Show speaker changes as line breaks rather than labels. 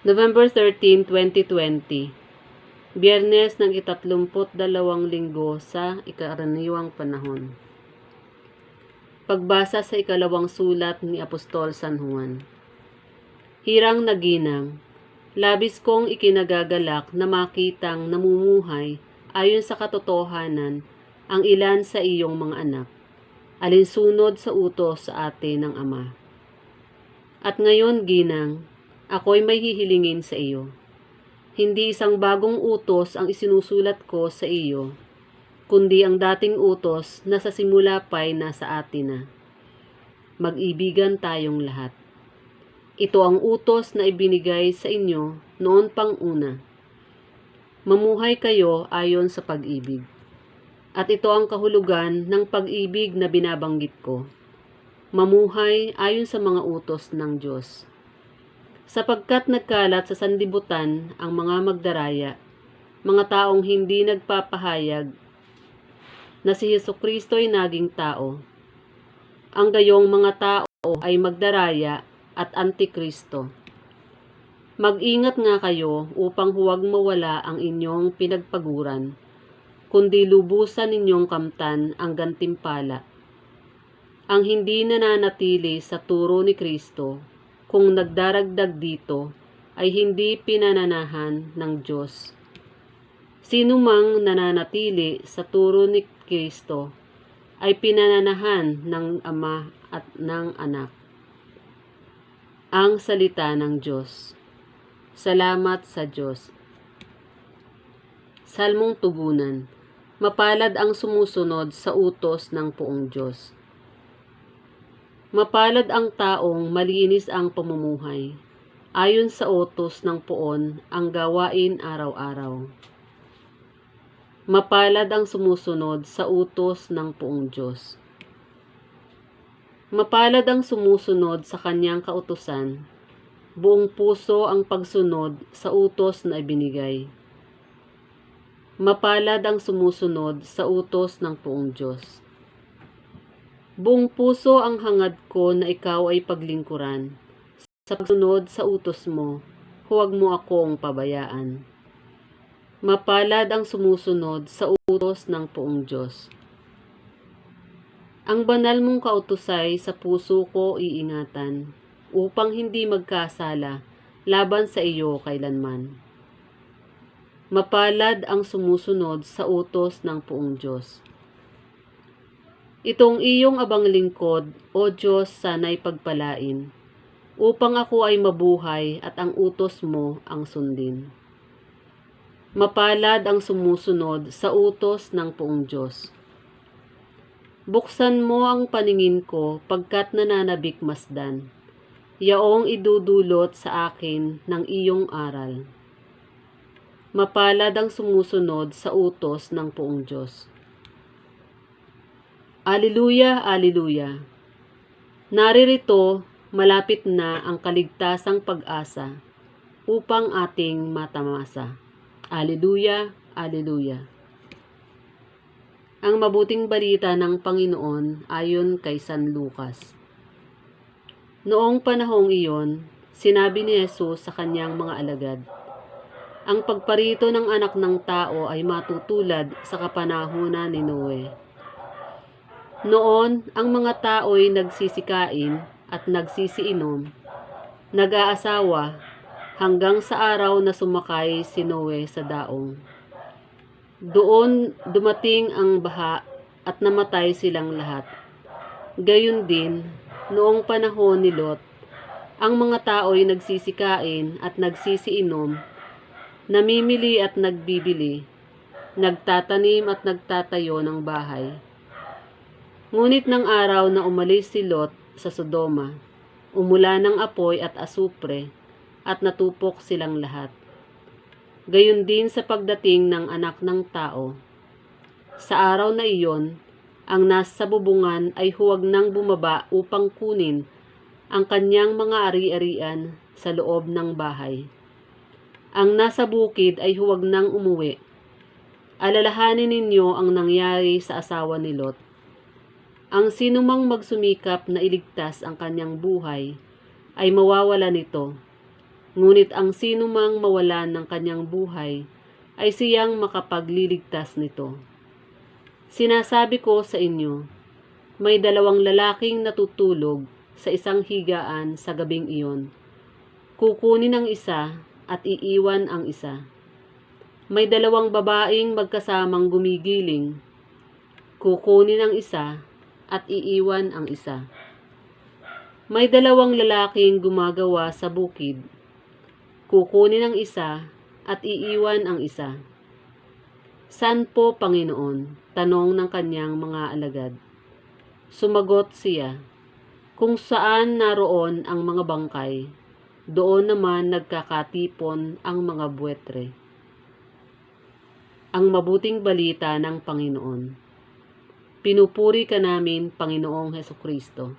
November 13, 2020, Biyernes ng 32 linggo sa ikaraniwang panahon. Pagbasa sa ikalawang sulat ni Apostol San Juan. Hirang naginang, labis kong ikinagagalak na makitang namumuhay ayon sa katotohanan ang ilan sa iyong mga anak, alinsunod sa utos sa atin ng Ama. At ngayon, ginang, ako'y may hihilingin sa iyo. Hindi isang bagong utos ang isinusulat ko sa iyo, kundi ang dating utos na sa simula pa'y nasa atin na. Mag-ibigan tayong lahat. Ito ang utos na ibinigay sa inyo noon pang una. Mamuhay kayo ayon sa pag-ibig. At ito ang kahulugan ng pag-ibig na binabanggit ko. Mamuhay ayon sa mga utos ng Diyos. Sapagkat nagkalat sa sanlibutan ang mga magdaraya, mga taong hindi nagpapahayag na si Jesucristo ay naging tao. Ang gayong mga tao ay magdaraya at antikristo. Mag-ingat nga kayo upang huwag mawala ang inyong pinagpaguran, kundi lubusan ninyong kamtan ang gantimpala. Ang hindi nananatili sa turo ni Kristo, kung nagdaragdag dito, ay hindi pinananahan ng Diyos. Sino mang nananatili sa turo ni Kristo, ay pinananahan ng Ama at ng Anak. Ang salita ng Diyos. Salamat sa Diyos. Salmong tugunan. Mapalad ang sumusunod sa utos ng poong Diyos. Mapalad ang taong malinis ang pamumuhay, ayon sa utos ng poon ang gawain araw-araw. Mapalad ang sumusunod sa utos ng poong Diyos. Mapalad ang sumusunod sa kanyang kautusan, buong puso ang pagsunod sa utos na ibinigay. Mapalad ang sumusunod sa utos ng poong Diyos. Buong puso ang hangad ko na ikaw ay paglingkuran. Sa pagsunod sa utos mo, huwag mo akong pabayaan. Mapalad ang sumusunod sa utos ng poong Diyos. Ang banal mong kautusay sa puso ko iingatan, upang hindi magkasala laban sa iyo kailanman. Mapalad ang sumusunod sa utos ng poong Diyos. Itong iyong abang lingkod, O Diyos, sana'y pagpalain, upang ako ay mabuhay at ang utos mo ang sundin. Mapalad ang sumusunod sa utos ng poong Diyos. Buksan mo ang paningin ko pagkat nananabik masdan, yaong idudulot sa akin ng iyong aral. Mapalad ang sumusunod sa utos ng poong Diyos. Alleluia, alleluia. Naririto, malapit na ang kaligtasang pag-asa upang ating matamasa. Alleluia, alleluia. Ang mabuting balita ng Panginoon ayon kay San Lucas. Noong panahong iyon, sinabi ni Jesus sa kanyang mga alagad, ang pagparito ng anak ng tao ay matutulad sa kapanahunan ni Noe. Noon, ang mga tao'y nagsisikain at nagsisiinom, nag-aasawa, hanggang sa araw na sumakay si Noe sa daong. Doon dumating ang baha at namatay silang lahat. Gayon din, noong panahon ni Lot, ang mga tao'y nagsisikain at nagsisiinom, namimili at nagbibili, nagtatanim at nagtatayo ng bahay. Ngunit ng araw na umalis si Lot sa Sodoma, umula ng apoy at asupre, at natupok silang lahat. Gayon din sa pagdating ng anak ng tao. Sa araw na iyon, ang nasa bubungan ay huwag nang bumaba upang kunin ang kanyang mga ari-arian sa loob ng bahay. Ang nasa bukid ay huwag nang umuwi. Alalahanin ninyo ang nangyari sa asawa ni Lot. Ang sinumang magsumikap na iligtas ang kanyang buhay ay mawawala nito. Ngunit ang sinumang mawalan ng kanyang buhay ay siyang makapagliligtas nito. Sinasabi ko sa inyo, may 2 lalaking natutulog sa isang higaan sa gabing iyon. Kukunin ang isa at iiwan ang isa. May 2 babaeng magkasamang gumigiling. Kukunin ang isa at iiwan ang isa. May 2 lalaking gumagawa sa bukid. Kukunin ang isa at iiwan ang isa. Saan po, Panginoon? Tanong ng kanyang mga alagad. Sumagot siya, kung saan naroon ang mga bangkay, doon naman nagkakatipon ang mga buwetre. Ang mabuting balita ng Panginoon. Pinupuri ka namin, Panginoong Hesukristo.